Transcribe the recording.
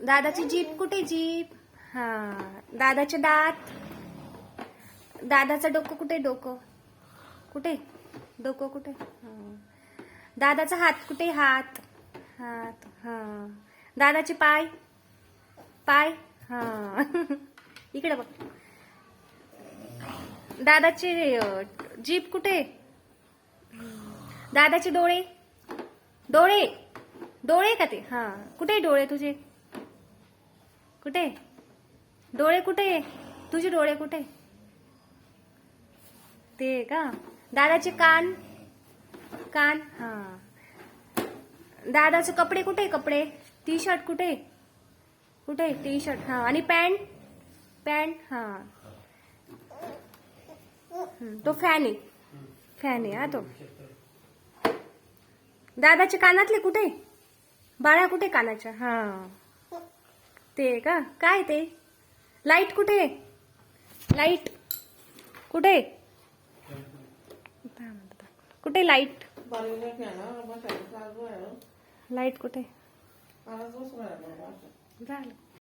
दादाची जीभ कुठे जीभ? हा. दादाचे दात. दादाचं डोकं कुठे डोकं? कुठे? डोकं कुठे? दादाचा हात कुठे हात? हात. हा. दादाचे पाय. पाय. हा. इकडे बघ. दादाचे जीभ कुठे? दादाचे डोळे. डोळे. डोळे का ते? हा. कुठे डोळे तुझे? कुठे? डोळे कुठे? तुझे डोळे कुठे? ते का? दादाचे कान. कान. हा. दादाचे कपडे कुठे? कपडे. टी शर्ट कुठे? कुठे? T shirt. हा. आणि पॅन्ट. पॅन्ट. हा. तो फॅन आहे. फॅन आहे हा तो. दादाचे कानातले कुठे? बाळा कुठे कानाच्या? हा. ते का? काय ते? लाईट कुठे? लाईट कुठे? कुठे लाईट? लाईट कुठे? झालं.